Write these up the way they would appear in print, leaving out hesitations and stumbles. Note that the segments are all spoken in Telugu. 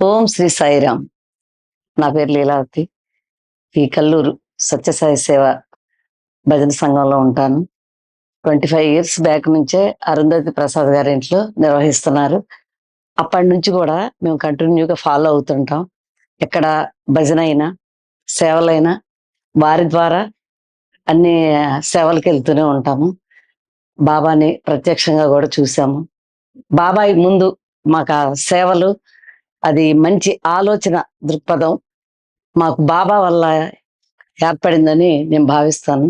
ఓం శ్రీ సాయిరామ్. నా పేరు లీలావతి. ఈ కల్లూరు సత్యసాయి సేవ భజన సంఘంలో ఉంటాను. 25 ఇయర్స్ బ్యాక్ నుంచే అరుంధతి ప్రసాద్ గారి ఇంట్లో నిర్వహిస్తున్నారు. అప్పటి నుంచి కూడా మేము కంటిన్యూగా ఫాలో అవుతుంటాం. ఎక్కడ భజన అయినా, సేవలైనా వారి ద్వారా అన్ని సేవలకు వెళ్తూనే ఉంటాము. బాబాని ప్రత్యక్షంగా కూడా చూసాము. బాబాయి ముందు మాకు ఆ సేవలు, అది మంచి ఆలోచన దృక్పథం మాకు బాబా వల్ల ఏర్పడిందని నేను భావిస్తాను.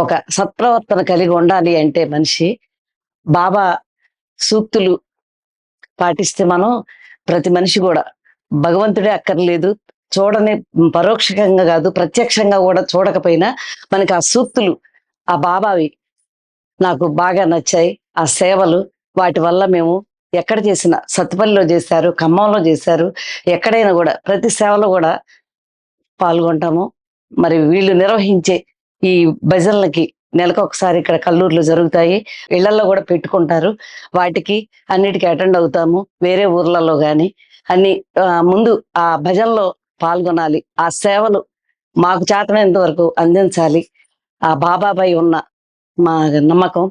ఒక సత్ప్రవర్తన కలిగి ఉండాలి అంటే మనిషి బాబా సూక్తులు పాటిస్తే మనం ప్రతి మనిషి కూడా భగవంతుడే అక్కర్లేదు, చూడని పరోక్షంగా కాదు ప్రత్యక్షంగా కూడా చూడకపోయినా మనకి ఆ సూక్తులు ఆ బాబావి నాకు బాగా నచ్చాయి. ఆ సేవలు వాటి వల్ల మేము ఎక్కడ చేసిన సత్తుపల్లిలో చేశారు, ఖమ్మంలో చేశారు, ఎక్కడైనా కూడా ప్రతి సేవలో కూడా పాల్గొంటాము. మరి వీళ్ళు నిర్వహించే ఈ భజనలకి నెలకొకసారి ఇక్కడ కల్లూరులో జరుగుతాయి. ఇళ్లలో కూడా పెట్టుకుంటారు. వాటికి అన్నిటికీ అటెండ్ అవుతాము. వేరే ఊర్లలో గాని అన్ని ముందు ఆ భజనలో పాల్గొనాలి. ఆ సేవలు మాకు చేతనైనంత వరకు అందించాలి. ఆ బాబాపై ఉన్న మా నమ్మకం,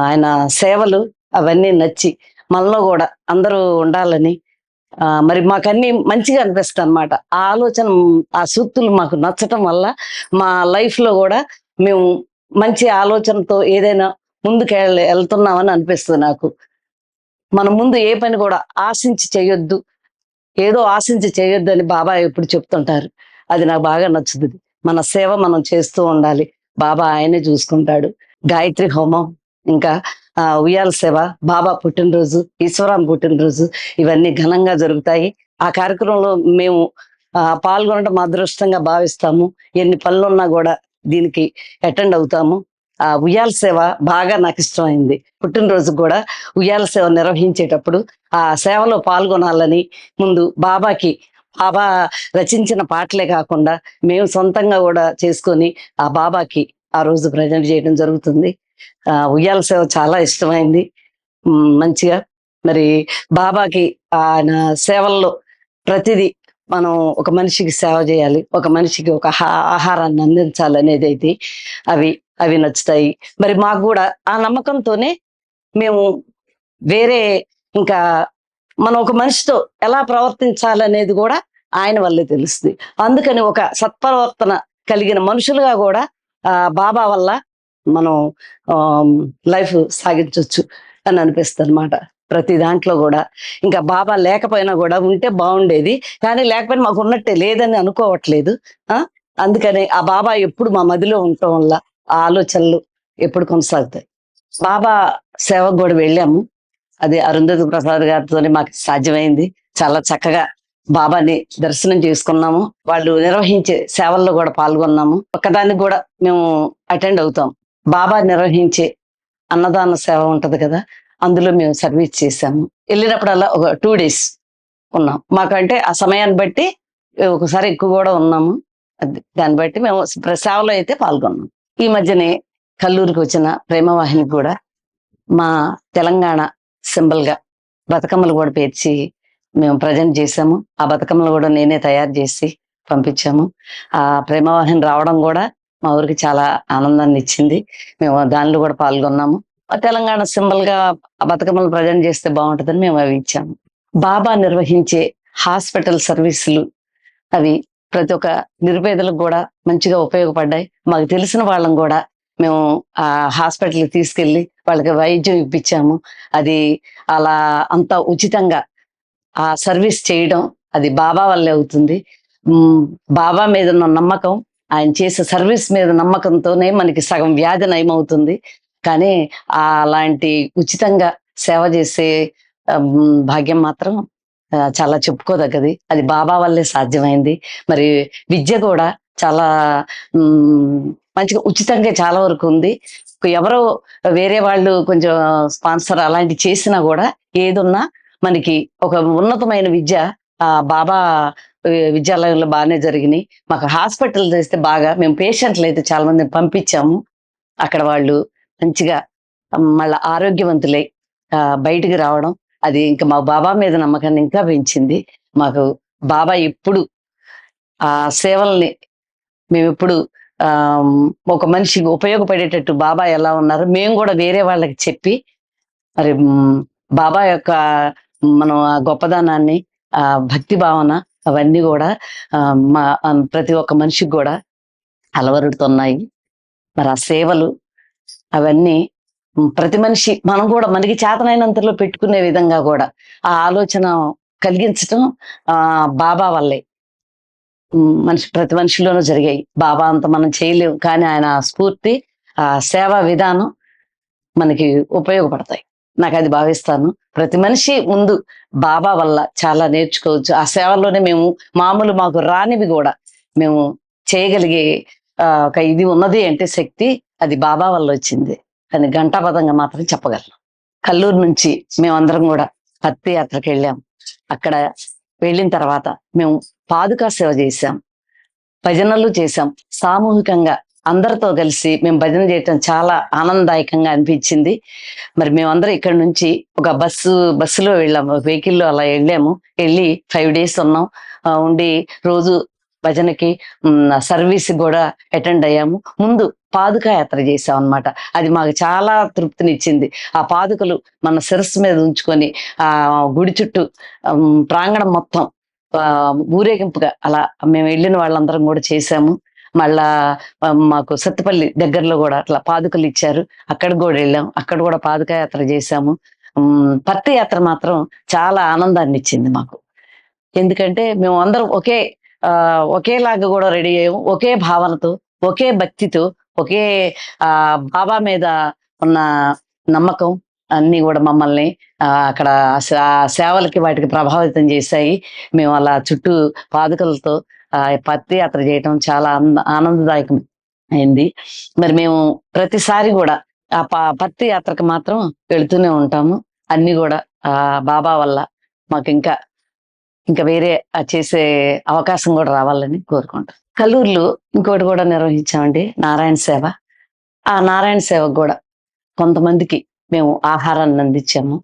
ఆయన సేవలు అవన్నీ నచ్చి మనలో కూడా అందరూ ఉండాలని, మరి మాకన్నీ మంచిగా అనిపిస్తుంది అనమాట. ఆ ఆలోచన, ఆ సూక్తులు మాకు నచ్చటం వల్ల మా లైఫ్ లో కూడా మేము మంచి ఆలోచనతో ఏదైనా ముందుకు వెళ్తున్నామని అనిపిస్తుంది నాకు. మన ముందు ఏ పని కూడా ఆశించి చేయొద్దు, ఏదో ఆశించి చేయొద్దు అని బాబా ఎప్పుడు చెప్తుంటారు. అది నాకు బాగా నచ్చుతుంది. మన సేవ మనం చేస్తూ ఉండాలి. బాబా ఆయనే చూసుకుంటాడు. గాయత్రి హోమం, ఇంకా ఉయ్యాల సేవ, బాబా పుట్టినరోజు, ఈశ్వరాం పుట్టినరోజు, ఇవన్నీ ఘనంగా జరుగుతాయి. ఆ కార్యక్రమంలో మేము పాల్గొనడం మా అదృష్టంగా భావిస్తాము. ఎన్ని పనులున్నా కూడా దీనికి అటెండ్ అవుతాము. ఆ ఉయ్యాల సేవ బాగా నాకు ఇష్టమైంది. పుట్టినరోజు కూడా ఉయ్యాల సేవ నిర్వహించేటప్పుడు ఆ సేవలో పాల్గొనాలని ముందు బాబాకి, బాబా రచించిన పాటలే కాకుండా మేము సొంతంగా కూడా చేసుకొని ఆ బాబాకి ఆ రోజు ప్రజెంట్ చేయడం జరుగుతుంది. ఉయ్యాల సేవ చాలా ఇష్టమైంది. మంచిగా మరి బాబాకి ఆయన సేవల్లో ప్రతిదీ మనం ఒక మనిషికి సేవ చేయాలి, ఒక మనిషికి ఒక ఆహారాన్ని అందించాలి అనేది అయితే అవి అవి నచ్చుతాయి. మరి మాకు కూడా ఆ నమ్మకంతోనే మేము వేరే ఇంకా మనం ఒక మనిషితో ఎలా ప్రవర్తించాలనేది కూడా ఆయన వల్లే తెలుస్తుంది. అందుకని ఒక సత్ప్రవర్తన కలిగిన మనుషులుగా కూడా బాబా వల్ల మనం లైఫ్ సాగించవచ్చు అని అనిపిస్తుంది అనమాట. ప్రతి దాంట్లో కూడా ఇంకా బాబా లేకపోయినా కూడా ఉంటే బాగుండేది, కానీ లేకపోయినా మాకు ఉన్నట్టే లేదని అనుకోవట్లేదు. ఆ అందుకని ఆ బాబా ఎప్పుడు మా మదిలో ఉండటం వల్ల ఆ ఆలోచనలు ఎప్పుడు కొనసాగుతాయి. బాబా సేవకు కూడా వెళ్ళాము. అది అరుంధతి ప్రసాద్ గారితోనే మాకు సాధ్యమైంది. చాలా చక్కగా బాబాని దర్శనం చేసుకున్నాము. వాళ్ళు నిర్వహించే సేవల్లో కూడా పాల్గొన్నాము. ఒక్కదానికి కూడా మేము అటెండ్ అవుతాం. బాబా నిర్వహించే అన్నదాన సేవ ఉంటది కదా, అందులో మేము సర్వీస్ చేశాము. వెళ్ళినప్పుడల్లా ఒక 2 days ఉన్నాం. మాకంటే ఆ సమయాన్ని బట్టి ఒకసారి ఎక్కువ కూడా ఉన్నాము. దాన్ని బట్టి మేము సేవలో అయితే పాల్గొన్నాం. ఈ మధ్యనే కల్లూరుకి వచ్చిన ప్రేమవాహిని కూడా మా తెలంగాణ సింబల్ గా బతుకమ్మలు కూడా పేర్చి మేము ప్రజెంట్ చేసాము. ఆ బతుకమ్మలు కూడా నేనే తయారు చేసి పంపించాము. ఆ ప్రేమవాహిని రావడం కూడా మా ఊరికి చాలా ఆనందాన్ని ఇచ్చింది. మేము దానిలో కూడా పాల్గొన్నాము. ఆ తెలంగాణ సింబల్ గా ఆ బతుకమ్మలు ప్రజెంట్ చేస్తే బాగుంటుందని మేము అవి ఇచ్చాము. బాబా నిర్వహించే హాస్పిటల్ సర్వీసులు అవి ప్రతి ఒక్క నిరుపేదలకు కూడా మంచిగా ఉపయోగపడ్డాయి. మాకు తెలిసిన వాళ్ళం కూడా మేము ఆ హాస్పిటల్కి తీసుకెళ్ళి వాళ్ళకి వైద్యం ఇప్పించాము. అది అలా అంత ఉచితంగా ఆ సర్వీస్ చేయడం అది బాబా వల్లే అవుతుంది. బాబా మీద ఉన్న నమ్మకం, ఆయన చేసే సర్వీస్ మీద నమ్మకంతోనే మనకి సగం వ్యాధి నయమవుతుంది. కానీ అలాంటి ఉచితంగా సేవ చేసే భాగ్యం మాత్రం చాలా చెప్పుకోదగ్గది. అది బాబా వల్లే సాధ్యమైంది. మరి విద్య కూడా చాలా మంచిగా ఉచితంగా చాలా వరకు ఉంది. ఎవరో వేరే వాళ్ళు కొంచెం స్పాన్సర్ అలాంటి చేసినా కూడా ఏదున్నా మనకి ఒక ఉన్నతమైన విద్య బాబా విద్యాలయంలో బాగానే జరిగినాయి. మాకు హాస్పిటల్ చేస్తే బాగా మేము పేషెంట్లు అయితే చాలా మందిని పంపించాము. అక్కడ వాళ్ళు మంచిగా మళ్ళా ఆరోగ్యవంతులై బయటికి రావడం, అది ఇంకా మా బాబా మీద నమ్మకాన్ని ఇంకా పెంచింది. మాకు బాబా ఎప్పుడు ఆ సేవల్ని మేమెప్పుడు ఆహ్, ఒక మనిషికి ఉపయోగపడేటట్టు బాబా ఎలా ఉన్నారో మేము గూడా వేరే వాళ్ళకి చెప్పి మరి బాబా యొక్క మనం ఆ గొప్పదనాన్ని, భక్తి భావన అవన్నీ గూడా ప్రతి ఒక్క మనిషికి గూడా అలవరుడుతున్నాయి. మరి ఆ సేవలు అవన్నీ ప్రతి మనిషి మనం గూడా మనకి చేతనైనంతలో పెట్టుకునే విధంగా గూడా ఆ ఆలోచన కలిగించటం బాబా వల్లే. ప్రతి మనిషిలోనూ జరిగాయి. బాబా అంత మనం చేయలేం. కానీ ఆయన స్ఫూర్తి, సేవా విధానం మనకి ఉపయోగపడతాయి. నాకది భావిస్తాను. ప్రతి మనిషి ముందు బాబా వల్ల చాలా నేర్చుకోవచ్చు. ఆ సేవల్లోనే మేము మాకు రానివి గూడా మేము చేయగలిగే ఒక ఇది ఉన్నది అంటే శక్తి అది బాబా వల్లొచ్చింది అని ఘంటాపథంగా మాత్రం చెప్పగలను. కల్లూరు నుంచి మేమందరం గూడా పత్తి యాత్రకెళ్ళాం. అక్కడ వెళ్ళిన తర్వాత మేము పాదుకా సేవ జేశాం. భజనలు చేశాం. సామూహికంగా అందరితో కలిసి మేము భజన చేయటం చాలా ఆనందదాయకంగా అనిపించింది. మరి మేమందరం ఇక్కడి నుంచి ఒక బస్సులో వెళ్ళాము. వెహికల్‌లో అలా వెళ్ళాము. వెళ్ళి 5 డేస్ ఉన్నాం. ఉండి రోజు భజనకి సర్వీస్‌కి గూడా అటెండ్ అయ్యాము. ముందు పాదుకా యాత్ర చేశామనమాట. అది మాకు చాలా తృప్తినిచ్చింది. ఆ పాదుకలు మన శిరస్సు మీద ఉంచుకొని గుడి చుట్టూ ప్రాంగణం మొత్తం ఊరేగింపుగా అలా మేము వెళ్ళిన వాళ్ళందరం గూడా చేశాము. మళ్ళా మాకు సత్తుపల్లి దగ్గరలో గూడా అట్లా పాదుకలిచ్చారు. అక్కడికి గూడా వెళ్ళాం. అక్కడ గూడా పాదుకా యాత్ర చేశాము. పత్తి యాత్ర మాత్రం చాలా ఆనందాన్నిచ్చింది మాకు. ఎందుకంటే మేమందరం ఒకేలాగా గూడా రెడీ అయ్యాము. ఒకే భావనతో, ఒకే భక్తితో, ఒకే బాబా మీద ఉన్న నమ్మకం అన్నీ గూడా మమ్మల్ని అక్కడ సేవలకి వాటికి ప్రభావితం చేశాయి. మేము అలా చుట్టూ పాదుకలతో పత్తి యాత్ర చేయటం చాలా ఆనందదాయకం అయింది. మరి మేము ప్రతిసారి గూడా ఆ పత్తి యాత్రకు మాత్రం వెళ్తూనే ఉంటాము. అన్నీ గూడా బాబా వల్ల మాకింకా ఇంకా వేరే చేసే అవకాశం గూడా రావాలని కోరుకుంటాం. కల్లూరులో ఇంకోటి గూడా నిర్వహించామండి నారాయణ సేవ. ఆ నారాయణ సేవకు గూడా కొంతమందికి మేము ఆహారాన్ని అందించాము.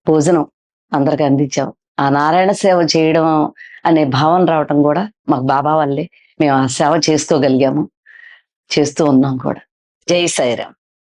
భోజనం అందరికి అందించాం. ఆ నారాయణ సేవ చేయడం అనే భావన రావటం గూడా మాకు బాబా వల్లే. మేము ఆ సేవ చేసుకోగలిగాము. చేస్తూ ఉన్నాం కూడా. జై సాయిరాం.